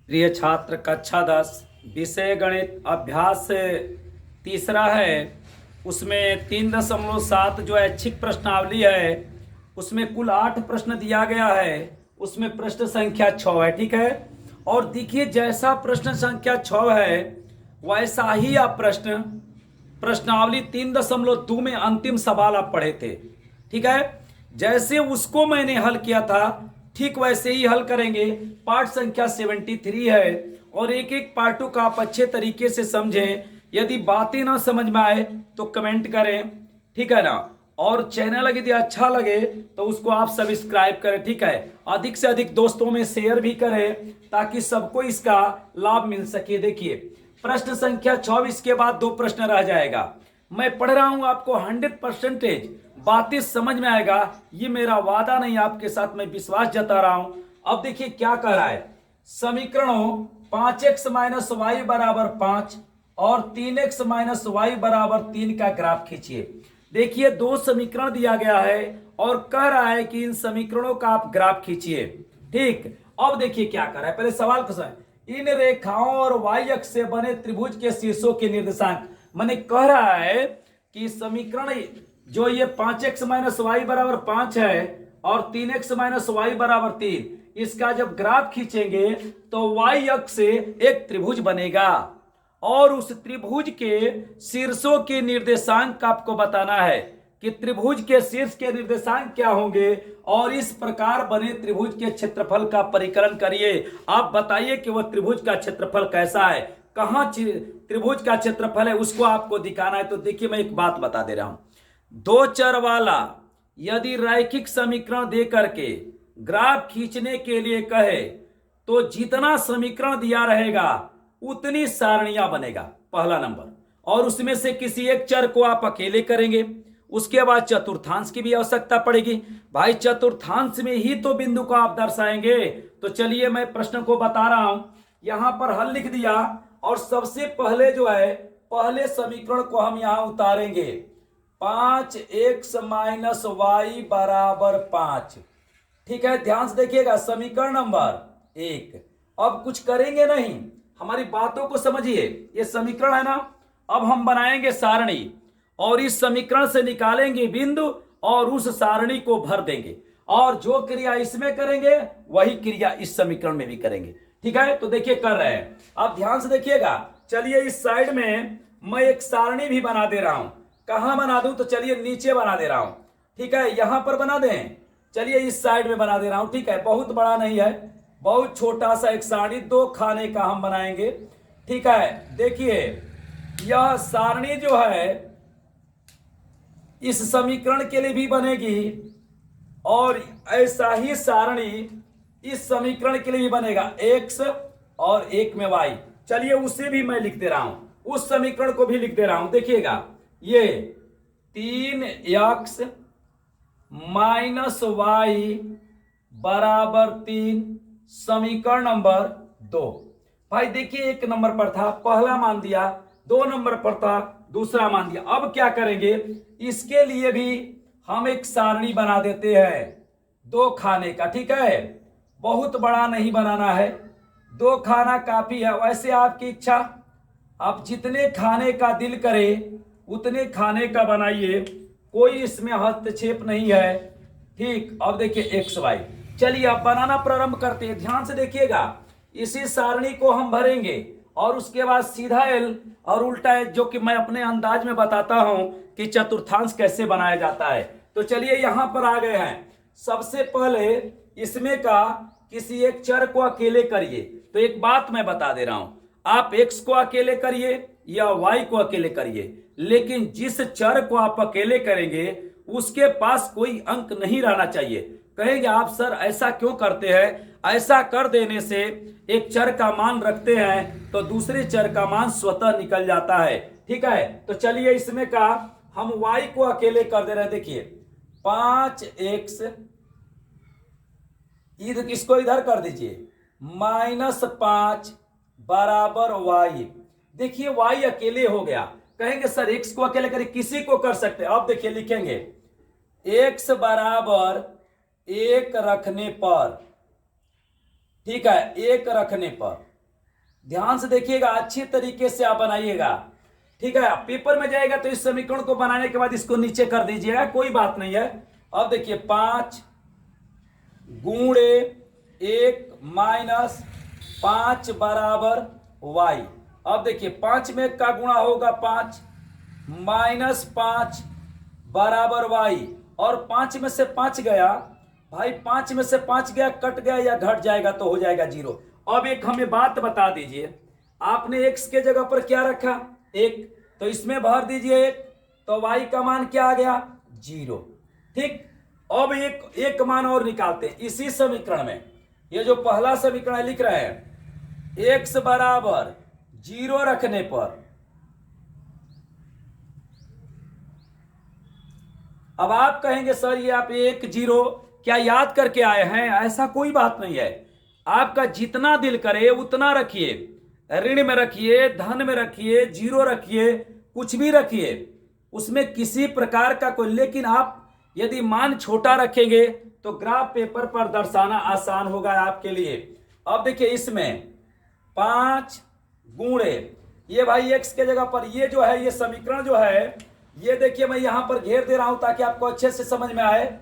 प्रिय छात्र, कक्षा 10 विषय गणित अभ्यास तीसरा है। उसमें 3.7 जो ऐच्छिक प्रश्नावली है, उसमें कुल 8 प्रश्न दिया गया है। उसमें प्रश्न संख्या 6 है, ठीक है। और देखिए, जैसा प्रश्न संख्या 6 है वैसा ही आप प्रश्नावली 3.2 में अंतिम सवाल आप पढ़े थे, ठीक है। जैसे उसको मैंने हल किया था ठीक वैसे ही हल करेंगे। पार्ट संख्या 73 है और एक एक पार्टों का आप अच्छे तरीके से समझें। यदि बातें ना समझ में आए तो कमेंट करें, ठीक है ना। और चैनल यदि अच्छा लगे तो उसको आप सब्सक्राइब करें, ठीक है। अधिक से अधिक दोस्तों में शेयर भी करें ताकि सबको इसका लाभ मिल सके। देखिए, प्रश्न संख्या 24 के बाद 2 प्रश्न रह जाएगा। मैं पढ़ रहा हूं, आपको 100% बातें समझ में आएगा, ये मेरा वादा नहीं, आपके साथ मैं विश्वास जता रहा हूं। अब देखिए क्या कह रहा है। समीकरणों 5x माइनस वाई बराबर 5 और 3x माइनस वाई बराबर 3 का ग्राफ खींचिए। देखिए, 2 समीकरण दिया गया है और कह रहा है कि इन समीकरणों का आप ग्राफ खींचिए, ठीक। अब देखिए क्या कर रहा है, पहले सवाल को समझ। इन रेखाओं और वाई अक्ष से बने त्रिभुज के शीर्षों के निर्देशांक। मैंने कह रहा है कि समीकरण जो ये 5x माइनस वाई बराबर 5 है और 3x माइनस वाई बराबर 3, इसका जब ग्राफ खींचेंगे तो वाई अक्ष से एक त्रिभुज बनेगा और उस त्रिभुज के शीर्षों के निर्देशांक आपको बताना है कि त्रिभुज के शीर्ष के निर्देशांक क्या होंगे और इस प्रकार बने त्रिभुज के क्षेत्रफल का परिकलन करिए। आप बताइए कि वह त्रिभुज का क्षेत्रफल कैसा है, कहां त्रिभुज का क्षेत्रफल है, उसको आपको दिखाना है। तो देखिए, मैं एक बात बता दे रहा हूं। 2 चर वाला यदि रैखिक समीकरण दे करके ग्राफ खींचने के लिए कहे तो जितना समीकरण दिया रहेगा उतनी सारणियां बनेगा, पहला नंबर। और उसमें से किसी एक चर को आप अकेले करेंगे। उसके बाद चतुर्थांश की भी आवश्यकता पड़ेगी। भाई, चतुर्थांश में ही तो बिंदु को आप दर्शाएंगे। तो चलिए, मैं प्रश्न को बता रहा हूं। यहां पर हल लिख दिया और सबसे पहले जो है, पहले समीकरण को हम यहां उतारेंगे। 5x माइनस वाई बराबर 5, ठीक है। ध्यान से देखिएगा, समीकरण नंबर 1। अब कुछ करेंगे नहीं, हमारी बातों को समझिए। ये समीकरण है ना, अब हम बनाएंगे सारणी और इस समीकरण से निकालेंगे बिंदु और उस सारणी को भर देंगे और जो क्रिया इसमें करेंगे वही क्रिया इस समीकरण में भी करेंगे, ठीक है। तो देखिए कर रहे हैं, अब ध्यान से देखिएगा। चलिए, इस साइड में मैं एक सारणी भी बना दे रहा हूं। कहां बना दूं, तो चलिए नीचे बना दे रहा हूं, ठीक है। यहां पर बना दें, चलिए इस साइड में बना दे रहा हूं, ठीक है। बहुत बड़ा नहीं है, बहुत छोटा सा एक सारणी 2 खाने का हम बनाएंगे, ठीक है। देखिए, यह सारणी जो है इस समीकरण के लिए भी बनेगी और ऐसा ही सारणी इस समीकरण के लिए भी बनेगा, x और 1 में y। चलिए उसे भी मैं लिख दे रहा हूं, उस समीकरण को भी लिख दे रहा हूं। देखिएगा, ये 3x माइनस वाई बराबर 3 समीकरण नंबर 2। भाई देखिए, 1 नंबर पर था, पहला मान दिया, 2 नंबर पर था, दूसरा मान दिया। अब क्या करेंगे, इसके लिए भी हम एक सारणी बना देते हैं 2 खाने का, ठीक है। बहुत बड़ा नहीं बनाना है, 2 खाना काफी है। वैसे आपकी इच्छा, आप जितने खाने का दिल करे उतने खाने का बनाइए, कोई इसमें हस्तक्षेप नहीं है, ठीक। अब देखिए एक्स वाई, चलिए अब बनाना प्रारंभ करते हैं। ध्यान से देखिएगा, इसी सारणी को हम भरेंगे और उसके बाद सीधा एल और उल्टा एल, जो कि मैं अपने अंदाज में बताता हूं कि चतुर्थांश कैसे बनाया जाता है। तो चलिए यहां पर आ गए हैं। सबसे पहले इसमें का किसी एक चर को अकेले करिए। तो एक बात मैं बता दे रहा हूं, आप x को अकेले करिए या y को अकेले करिए, लेकिन जिस चर को आप अकेले करेंगे उसके पास कोई अंक नहीं रहना चाहिए। कहेंगे आप सर ऐसा क्यों करते हैं, ऐसा कर देने से एक चर का मान रखते हैं तो दूसरे चर का मान स्वतः निकल जाता है, ठीक है। तो चलिए इसमें का हम y को अकेले कर दे रहे हैं। देखिए 5x, इसको इधर कर दीजिए, -5 बराबर y। देखिए y अकेले हो गया। कहेंगे सर x को अकेले करें, किसी को कर सकते हैं। अब देखिए लिखेंगे x बराबर 1 रखने पर, ठीक है, 1 रखने पर ध्यान से देखिएगा, अच्छी तरीके से आप बनाइएगा। ठीक है, पेपर में जाएगा तो इस समीकरण को बनाने के बाद इसको नीचे कर दीजिएगा, कोई बात नहीं है। अब देखिए 5 गुणे 1 माइनस 5 बराबर y। अब देखिए 5 में 1 का गुणा होगा 5 माइनस 5 बराबर y। और 5 में से 5 गया भाई, 5 में से 5 गया, कट गया या घट जाएगा तो हो जाएगा 0। अब एक हमें बात बता दीजिए, आपने x के जगह पर क्या रखा 1, तो इसमें भर दीजिए 1, तो y का मान क्या आ गया 0। ठीक, अब एक मान और निकालते हैं इसी समीकरण में। ये जो पहला समीकरण लिख रहे हैं, x बराबर 0 रखने पर, अब आप कहेंगे सर ये आप 1 0 क्या याद करके आए हैं? ऐसा कोई बात नहीं है, आपका जितना दिल करे उतना रखिए, ऋण में रखिए, धन में रखिए, 0 रखिए, कुछ भी रखिए, उसमें किसी प्रकार का कोई, लेकिन आप यदि मान छोटा रखेंगे तो ग्राफ पेपर पर दर्शाना आसान होगा आपके लिए। अब देखिए इसमें 5 गुणे, ये भाई x के जगह पर ये जो है, ये समीकरण जो है, ये देखिए मैं यहां पर घेर दे रहा हूं ताकि आपको अच्छे से समझ में आए।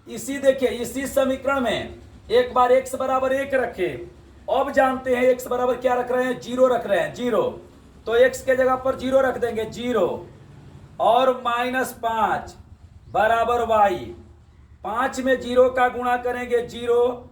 इसी देखिए इसी समीकरण में एक बार x बराबर 1 रखे, अब जानते हैं x बराबर क्या रख रहे हैं 0 रख रहे हैं 0, तो x के जगह पर 0 रख देंगे 0 और माइनस 5 बराबर y। 5 में 0 का गुणा करेंगे 0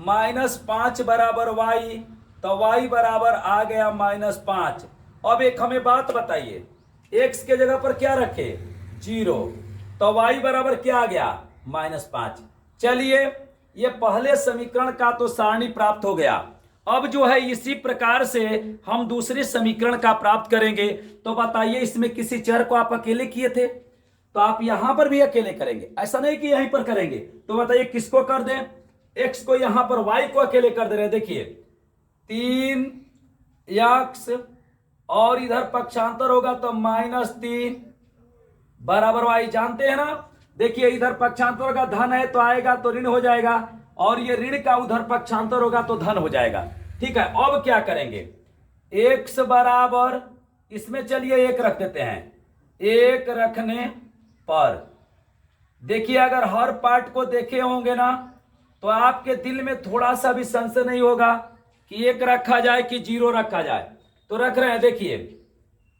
माइनस 5 बराबर y, तो y बराबर आ गया -5। अब एक हमें बात बताइए, x के जगह पर क्या रखे 0, तो y बराबर क्या आ गया -5। चलिए ये पहले समीकरण का तो सारणी प्राप्त हो गया। अब जो है इसी प्रकार से हम दूसरे समीकरण का प्राप्त करेंगे। तो बताइए इसमें किसी चर को आप अकेले किए थे, तो आप यहां पर भी अकेले करेंगे, ऐसा नहीं कि यहीं पर करेंगे। तो बताइए किसको कर दें, x को यहां पर y को अकेले कर दे रहे। देखिए 3x और इधर पक्षांतर होगा तो -3 बराबर y, जानते हैं ना। देखिए इधर पक्षांतर का धन है तो आएगा तो ऋण हो जाएगा, और ये ऋण का उधर पक्षांतर होगा तो धन हो जाएगा। ठीक है, अब क्या करेंगे, x बराबर, इसमें चलिए 1 रख देते हैं, 1 रखने पर देखिए अगर हर पार्ट को देखे होंगे ना तो आपके दिल में थोड़ा सा भी संशय नहीं होगा कि 1 रखा जाए कि 0 रखा जाए। तो रख रहे हैं, देखिए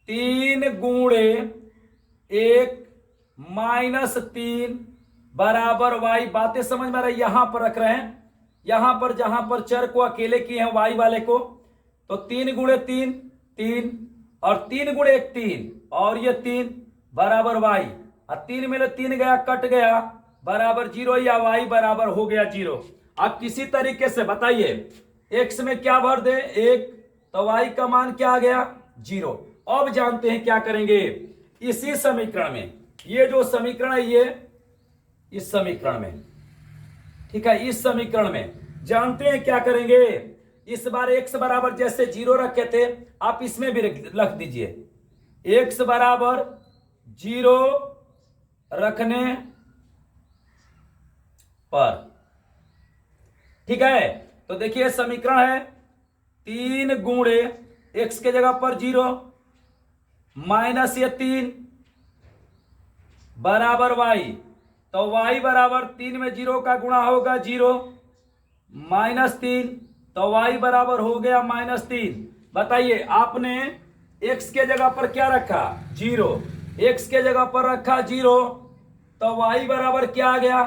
3 गुणे 1 माइनस 3 बराबर y। बातें समझ में आ रही, यहां पर रख रहे हैं, यहां पर जहां पर चर को अकेले किए हैं y वाले को, तो 3 गुणे 3 3 और 3 गुणे 1 3 और ये 3 बराबर y, और 3 में 3 गया कट गया बराबर 0, या y बराबर हो गया 0। अब किसी तरीके से बताइए x में क्या भर दे 1, तो y का मान क्या आ गया 0। अब जानते हैं क्या करेंगे, इसी समीकरण में, ये जो समीकरण है ये इस समीकरण में, ठीक है, इस समीकरण में जानते हैं क्या करेंगे, इस बार x बराबर जैसे 0 रखे थे आप इसमें भी रख दीजिए, x बराबर 0 रखने पर। ठीक है, तो देखिए समीकरण है 3 गुणे x के जगह पर 0 माइनस ये 3 बराबर y, तो y बराबर 3 में 0 का गुणा होगा 0 -3, तो y बराबर हो गया -3। बताइए आपने x के जगह पर क्या रखा 0, x के जगह पर रखा 0, तो y बराबर क्या आ गया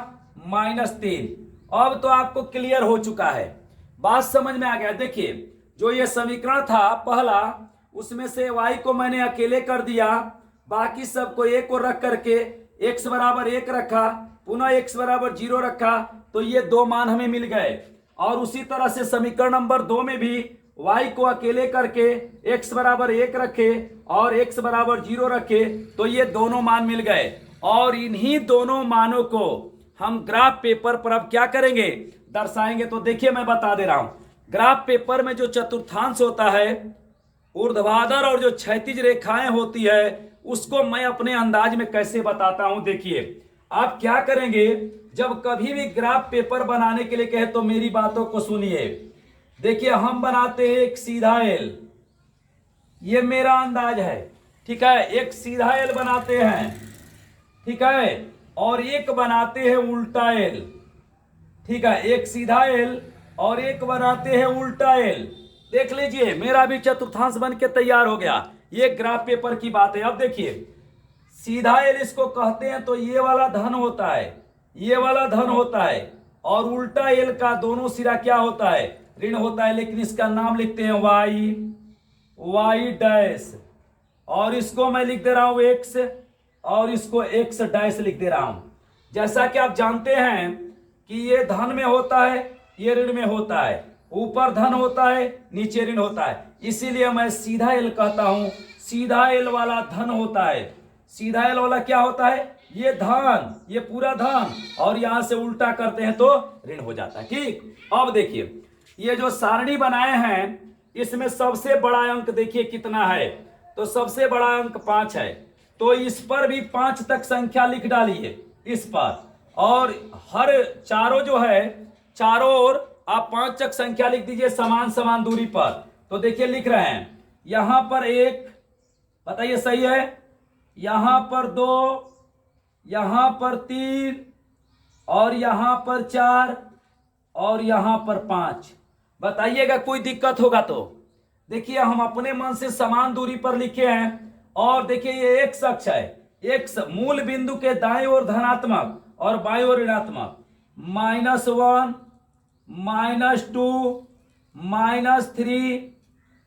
-3। अब तो आपको क्लियर हो चुका है, बात समझ में आ गया। देखिए जो ये समीकरण था पहला, उसमें से y को मैंने अकेले कर दिया, बाकी सबको 1 को रख करके x बराबर 1 रखा, पुनः x बराबर 0 रखा, तो ये 2 मान हमें मिल गए। और उसी तरह से समीकरण नंबर 2 में भी y को अकेले करके x बराबर 1 रखे और x बराबर 0 रखे, तो ये दोनों मान मिल गए। और इन्हीं दोनों मानों को हम ग्राफ पेपर पर अब क्या करेंगे, दर्शाएंगे। तो देखिए मैं बता दे रहा हूं, ग्राफ पेपर में जो चतुर्थांश होता है, ऊर्ध्वाधर और जो क्षैतिज रेखाएं होती है, उसको मैं अपने अंदाज में कैसे बताता हूं। देखिए आप क्या करेंगे, जब कभी भी ग्राफ पेपर बनाने के लिए कहे तो मेरी बातों को सुनिए। देखिए हम बनाते हैं एक सीधा एल, ये मेरा अंदाज है, ठीक है। एक सीधा एल बनाते हैं, ठीक है, और एक बनाते हैं उल्टा एल, ठीक है। एक सीधा एल और एक बनाते हैं उल्टा एल। देख लीजिए मेरा भी चतुर्थांश बन के तैयार हो गया। ये ग्राफ पेपर की बात है। अब देखिए सीधा एल इसको कहते हैं, तो ये वाला धन होता है, ये वाला धन होता है, और उल्टा एल का दोनों सिरा क्या होता है, ऋण होता है। लेकिन इसका नाम लिखते हैं वाई डैश, और इसको मैं लिख दे रहा हूं एक्स, और इसको एक्स डैश लिख दे रहा हूं। जैसा कि आप जानते हैं कि ये धन में होता है, ये ऋण में होता है, ऊपर धन होता है, नीचे ऋण होता है, इसीलिए मैं सीधा एल कहता हूं। सीधा एल वाला धन होता है, सीधा एल वाला क्या होता है, ये धन, ये पूरा धन, और यहां से उल्टा करते हैं तो ऋण हो जाता है, ठीक। अब देखिए ये जो सारणी बनाए हैं, इसमें सबसे बड़ा अंक देखिए कितना है, तो सबसे बड़ा अंक 5 है, तो इस पर भी 5 तक संख्या लिख डालिए इस पर, और हर चारों जो है, चारों ओर आप 5 तक संख्या लिख दीजिए समान समान दूरी पर। तो देखिए लिख रहे हैं, यहां पर 1, बताइए सही है, यहां पर 2, यहां पर 3, और यहां पर 4, और यहां पर 5। बताइएगा कोई दिक्कत होगा तो। देखिए हम अपने मन से समान दूरी पर लिखे हैं, और देखिए ये एक्स अक्ष है, एक्स मूल बिंदु के दाएं ओर धनात्मक और बाएं ओर ऋणात्मक, -1, -2, -3,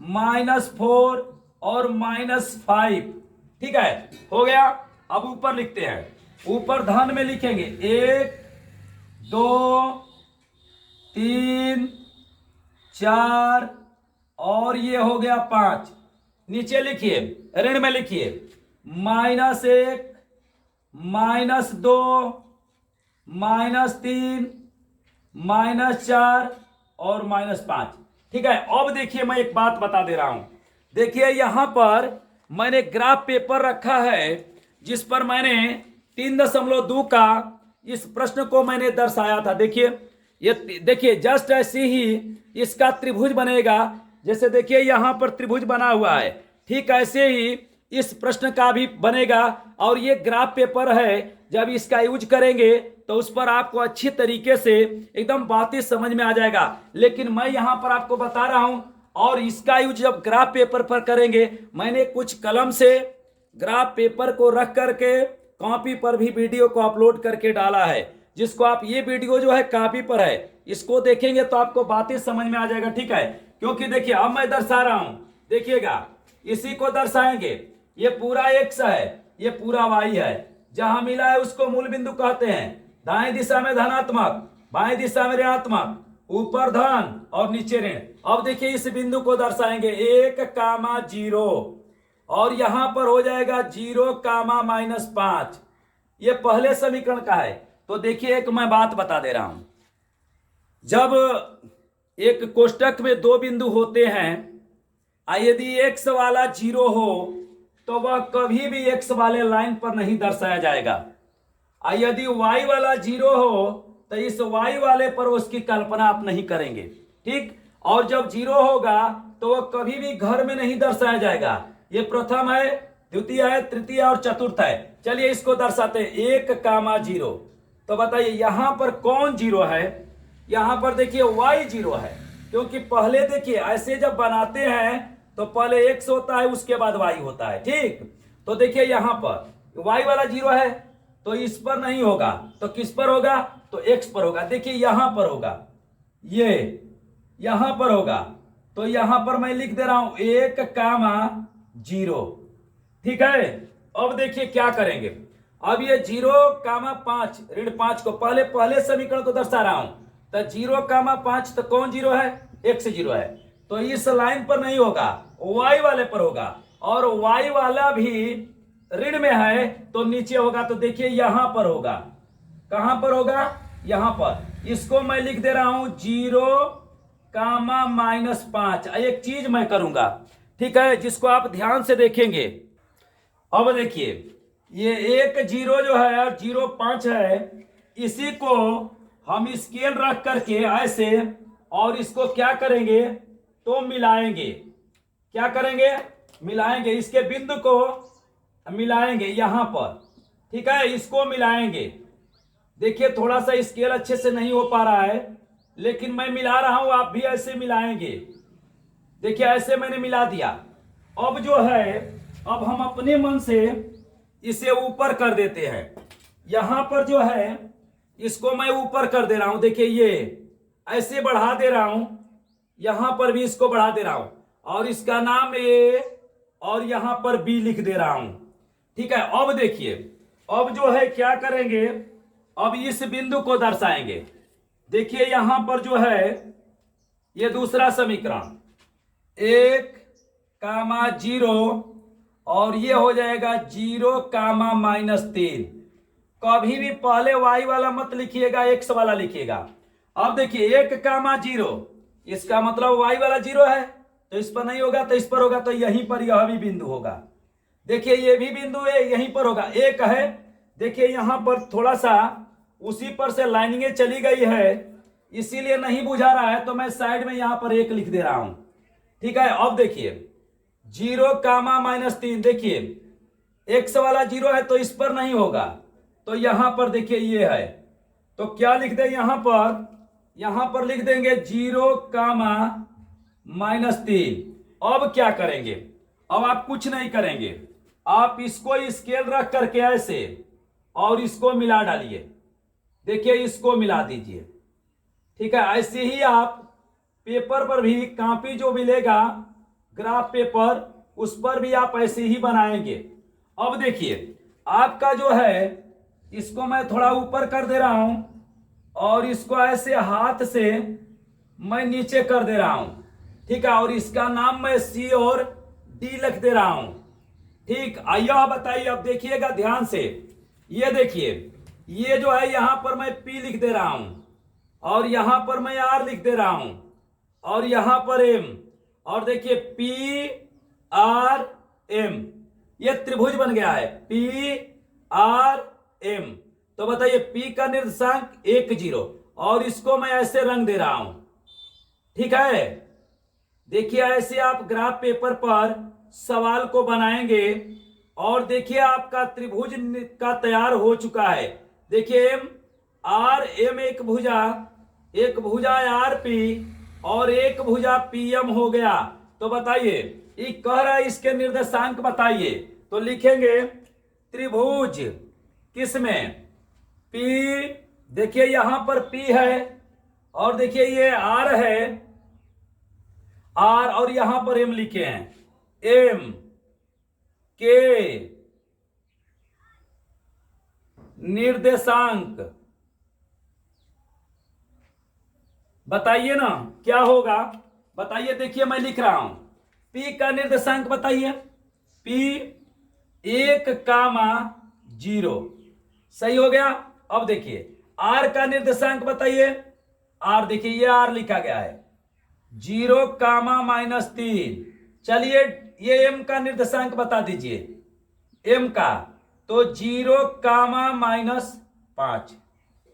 -4 और -5, ठीक है, हो गया। अब ऊपर लिखते हैं, ऊपर धन में लिखेंगे 1, 2, 3, 4, और ये हो गया 5। नीचे लिखिए, ऋण में लिखिए -1, -2, -3, -4 और -5, ठीक है। अब देखिए मैं एक बात बता दे रहा हूं, देखिए यहां पर मैंने ग्राफ पेपर रखा है, जिस पर मैंने 3.2 का इस प्रश्न को मैंने दर्शाया था। देखिए ये देखिए जस्ट ऐसे ही इसका त्रिभुज बनेगा, जैसे देखिए यहां पर त्रिभुज बना हुआ है, ठीक ऐसे ही इस प्रश्न का भी बनेगा। और ये ग्राफ पेपर है, जब इसका यूज करेंगे तो उस पर आपको अच्छी तरीके से एकदम बातें समझ में आ जाएगा। लेकिन मैं यहां पर आपको बता रहा हूं, और इसका यूज जब ग्राफ पेपर पर करेंगे, मैंने कुछ कलम से ग्राफ पेपर को रख करके कॉपी पर भी वीडियो को अपलोड करके डाला है, जिसको आप, ये वीडियो जो है कॉपी पर है, इसको देखेंगे तो आपको बातें समझ में आ जाएगा, ठीक है। क्योंकि देखिए अब मैं दर्शा रहा हूं, देखिएगा इसी को दर्शाएंगे, ये पूरा एक्स है, ये पूरा वाई है, जहां मिला है उसको मूल बिंदु कहते हैं। दाएं दिशा में धनात्मक, बाएं दिशा में ऋणात्मक, ऊपर धन और नीचे ऋण। अब देखिए इस बिंदु को दर्शाएंगे 1, 0, और यहां पर हो जाएगा 0, -5। ये पहले समीकरण का है। तो देखिए एक मैं बात बता दे रहा हूं, जब एक कोष्टक में 2 बिंदु होते हैं, यदि x वाला 0 हो तो वह कभी भी x वाले लाइन पर नहीं दर्शाया जाएगा। यदि y वाला 0 हो तो इस y वाले पर उसकी कल्पना आप नहीं करेंगे, ठीक। और जब 0 होगा तो वह कभी भी घर में नहीं दर्शाया जाएगा। ये प्रथम है, द्वितीय है, तृतीय और चतुर्थ है। चलिए इसको दर्शाते हैं, 1, 0। तो बताइए यहां पर कौन 0 है, यहां पर देखिए y 0 है, क्योंकि पहले देखिए ऐसे जब बनाते हैं तो पहले x होता है, उसके बाद y होता है, ठीक। तो देखिए यहां पर y वाला 0 है, तो इस पर नहीं होगा, तो किस पर होगा, तो x पर होगा। देखिए यहां पर होगा, ये यहां पर होगा, तो यहां पर मैं लिख दे रहा हूं 1, 0, ठीक है। अब देखिए क्या करेंगे, अब ये 0, 5, ऋण 5 को पहले समीकरण को दर्शा रहा हूं, तो 0, 5 तो कौन 0 है, x 0 है, तो इस लाइन पर नहीं होगा, y वाले पर होगा, और y वाला भी ऋण में है तो नीचे होगा। तो देखिए यहां पर होगा, कहां पर होगा, यहां पर। इसको मैं लिख दे रहा हूं 0, -5। एक चीज मैं करूंगा, ठीक है, जिसको आप ध्यान से देखेंगे। अब देखिए ये 1, 0 जो है और 0, 5 है, इसी को हम स्केल रख करके ऐसे और इसको क्या करेंगे तो मिलाएंगे। क्या करेंगे? मिलाएंगे। इसके बिंदु को मिलाएंगे यहां पर, ठीक है, इसको मिलाएंगे। देखिए थोड़ा सा स्केल अच्छे से नहीं हो पा रहा है, लेकिन मैं मिला रहा हूं, आप भी ऐसे मिलाएंगे। देखिए ऐसे मैंने मिला दिया। अब जो है, अब हम अपने मन से इसे ऊपर कर देते हैं। यहां पर जो है इसको मैं ऊपर कर दे रहा हूं। देखिए ये ऐसे बढ़ा दे रहा हूं, यहां पर भी इसको बढ़ा दे रहा हूं, और इसका नाम ए और यहां पर बी लिख दे रहा हूं, ठीक है। अब देखिए, अब जो है क्या करेंगे, अब इस बिंदु को दर्शाएंगे। देखिए यहां पर जो है ये दूसरा समीकरण 1,0 और ये हो जाएगा 0,-3। कभी भी पहले y वाला मत लिखिएगा, x वाला लिखिएगा। अब देखिए 1,0, इसका मतलब y वाला 0 है, तो इस पर नहीं होगा तो इस पर होगा, तो यहीं पर यह भी बिंदु होगा। देखिए ये भी बिंदु है, यहीं पर होगा। एक है, देखिए यहां पर थोड़ा सा उसी पर से लाइनिंग चली गई है, इसीलिए नहीं बुझा रहा है, तो मैं साइड में यहां पर 1 लिख दे रहा हूं, ठीक है। अब देखिए 0,-3, देखिए x वाला 0 है तो इस पर नहीं होगा, तो यहां पर देखिए ये है, तो क्या लिख दें यहां पर लिख देंगे 0,-3। अब क्या करेंगे? अब आप कुछ नहीं करेंगे, आप इसको स्केल रख करके ऐसे और इसको मिला डालिए। देखिए इसको मिला दीजिए, ठीक है। ऐसे ही आप पेपर पर भी, कॉपी जो मिलेगा ग्राफ पेपर, उस पर भी आप ऐसे ही बनाएंगे। अब देखिए आपका जो है, इसको मैं थोड़ा ऊपर कर दे रहा हूं और इसको ऐसे हाथ से मैं नीचे कर दे रहा हूं, ठीक है। और इसका नाम मैं सी और डी लिख दे रहा हूं, ठीक। आइए आप बताइए, अब देखिएगा ध्यान से। ये देखिए, ये जो है यहां पर मैं पी लिख दे रहा हूं, और यहां पर मैं आर लिख दे रहा हूं, और यहां पर एम, और देखिए पी आर एम, ये त्रिभुज बन गया है पी आर एम। तो बताइए P का निर्देशांक 1,0, और इसको मैं ऐसे रंग दे रहा हूं, ठीक है। देखिए ऐसे आप ग्राफ पेपर पर सवाल को बनाएंगे, और देखिए आपका त्रिभुज का तैयार हो चुका है। देखिए एम आर एम, एक भुजा आर पी और एक भुजा पी एम हो गया। तो बताइए ये कह रहा है इसके निर्देशांक बताइए, तो लिखेंगे त्रिभुज किसमें? P, देखिए यहां पर P है, और देखिए ये R है, R, और यहां पर M लिखे हैं, M के निर्देशांक बताइए ना क्या होगा, बताइए। देखिए मैं लिख रहा हूं, P का निर्देशांक बताइए। P 1,0, सही हो गया। अब देखिए R का निर्देशांक बताइए। R देखिए ये R लिखा गया है 0,-3। चलिए ये M का निर्देशांक बता दीजिए, M का तो 0,-5।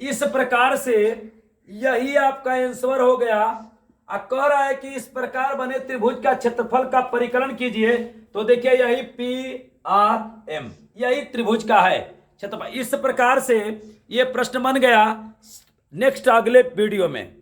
इस प्रकार से यही आपका आंसर हो गया। कह रहा है कि इस प्रकार बने त्रिभुज का क्षेत्रफल का परिकलन कीजिए, तो देखिए यही PRM, यही त्रिभुज का है क्षेत्रफल। इस प्रकार से ये प्रश्न बन गया। नेक्स्ट अगले वीडियो में